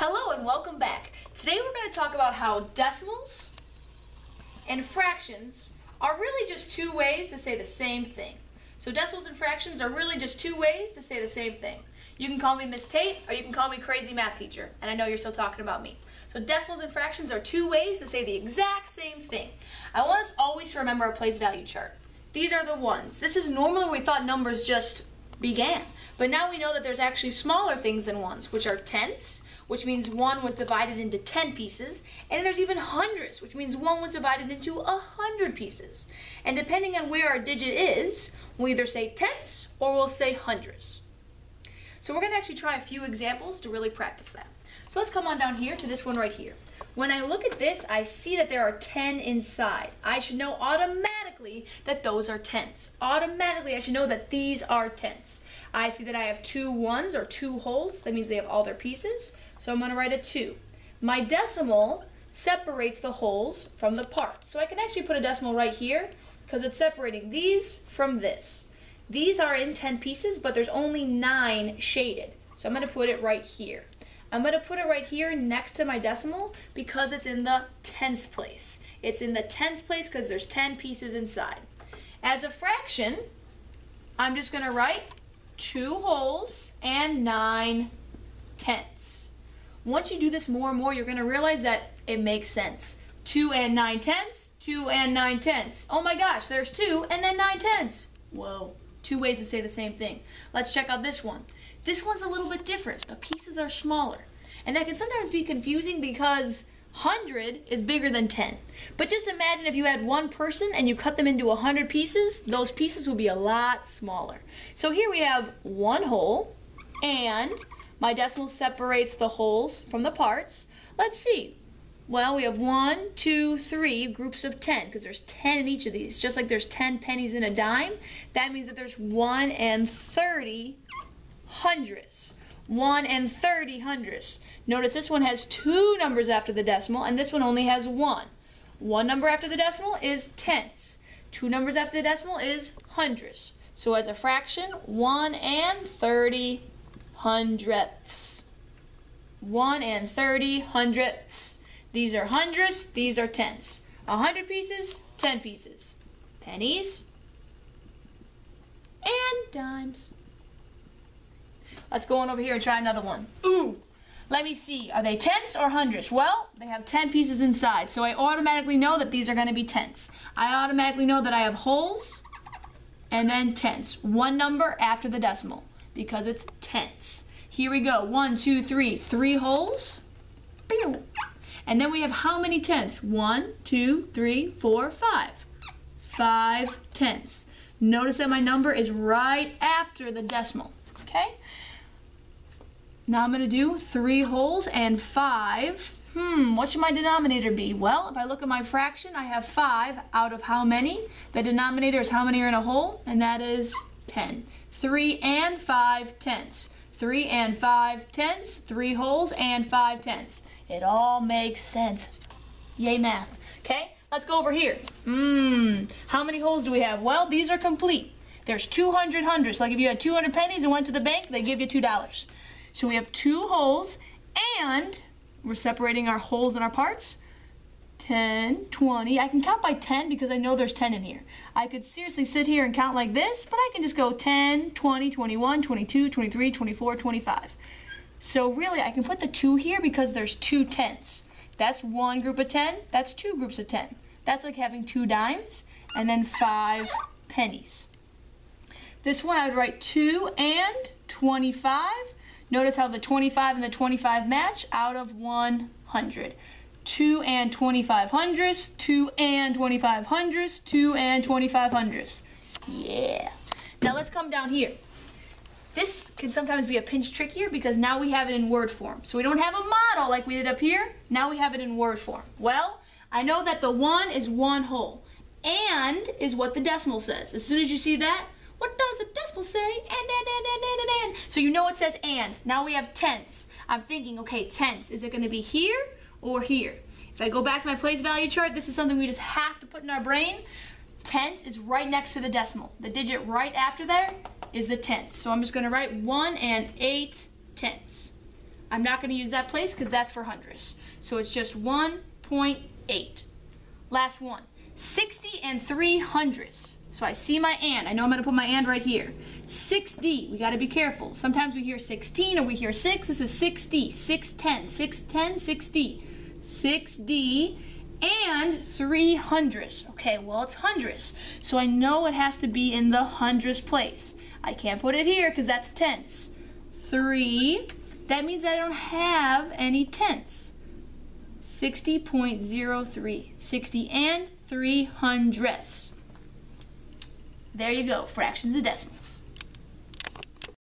Hello and welcome back. Today we're going to talk about how decimals and fractions are really just two ways to say the same thing. So decimals and fractions are really just two ways to say the same thing. You can call me Miss Tate or you can call me Crazy Math Teacher, and I know you're still talking about me. So decimals and fractions are two ways to say the exact same thing. I want us always to remember our place value chart. These are the ones. This is normally where we thought numbers just began, but now we know that there's actually smaller things than ones, which are tenths, which means 1 was divided into 10 pieces, and there's even hundredths, which means 1 was divided into 100 pieces. And depending on where our digit is, we'll either say tenths or we'll say hundredths. So we're going to actually try a few examples to really practice that. So let's come on down here to this one right here. When I look at this, I see that there are 10 inside. I should know automatically that those are tenths. Automatically, I should know that these are tenths. I see that I have two ones or two wholes. That means they have all their pieces. So I'm going to write a 2. My decimal separates the wholes from the parts. So I can actually put a decimal right here because it's separating these from this. These are in 10 pieces, but there's only 9 shaded. So I'm going to put it right here. I'm going to put it right here next to my decimal because it's in the tenths place. It's in the tenths place because there's 10 pieces inside. As a fraction, I'm just going to write 2 wholes and 9 tenths. Once you do this more and more, you're going to realize that it makes sense. 2 and 9 tenths, 2 and 9 tenths. Oh my gosh, there's 2 and then 9 tenths. Whoa, two ways to say the same thing. Let's check out this one. This one's a little bit different. The pieces are smaller. And that can sometimes be confusing because 100 is bigger than 10. But just imagine if you had one person and you cut them into 100 pieces, those pieces would be a lot smaller. So here we have one whole, and my decimal separates the wholes from the parts. Let's see. Well, we have 1, 2, 3 groups of 10 because there's 10 in each of these. Just like there's 10 pennies in a dime, that means that there's 1 and 30 hundredths. 1 and 30 hundredths. Notice this one has 2 numbers after the decimal and this one only has 1. 1 number after the decimal is tenths. 2 numbers after the decimal is hundredths. So as a fraction, 1 and 30 hundredths. 1 and 30 hundredths. These are hundredths, these are tenths. 100 pieces, 10 pieces. Pennies and dimes. Let's go on over here and try another one. Ooh, let me see. Are they tenths or hundredths? Well, they have 10 pieces inside, so I automatically know that these are going to be tenths. I automatically know that I have wholes and then tenths. 1 number after the decimal because it's tenths. Here we go. 1, 2, 3. 3 wholes. And then we have how many tenths? 1, 2, 3, 4, 5. 5 tenths. Notice that my number is right after the decimal. Okay? Now I'm going to do 3 wholes and 5. What should my denominator be? Well, if I look at my fraction, I have 5 out of how many? The denominator is how many are in a whole, and that is 10. 3 and 5 tenths. 3 and 5 tenths. 3 wholes and 5 tenths. It all makes sense. Yay, math. Okay, let's go over here. How many wholes do we have? Well, these are complete. There's 200 hundredths. Like if you had 200 pennies and went to the bank, they give you $2. So we have 2 wholes, and we're separating our wholes and our parts. 10, 20. I can count by 10 because I know there's 10 in here. I could seriously sit here and count like this, but I can just go 10, 20, 21, 22, 23, 24, 25. So really, I can put the 2 here because there's 2 tenths. That's 1 group of 10. That's 2 groups of 10. That's like having 2 dimes and then 5 pennies. This one I would write 2 and 25. Notice how the 25 and the 25 match out of 100. 2 and 25 hundredths, 2 and 25 hundredths, 2 and 25 hundredths. Yeah. Now let's come down here. This can sometimes be a pinch trickier because now we have it in word form. So we don't have a model like we did up here. Now we have it in word form. Well, I know that the 1 is 1 whole. And is what the decimal says. As soon as you see that, what does the decimal say? And. So you know it says and. Now we have tenths. I'm thinking, okay, tenths. Is it going to be here or here? If I go back to my place value chart, this is something we just have to put in our brain. Tenths is right next to the decimal. The digit right after there is the tenths. So I'm just going to write 1 and 8 tenths. I'm not going to use that place because that's for hundredths. So it's just 1.8. Last one. 60 and 300ths. So I see my and. I know I'm going to put my and right here. 6D. We got to be careful. Sometimes we hear 16 or we hear 6. This is 6D. 610. 610. 6D. 6D and 300ths. Okay, well, it's hundredths. So I know it has to be in the hundredths place. I can't put it here because that's tenths. 3. That means I don't have any tenths. 60.03. 60 and 300ths. There you go. Fractions of decimals.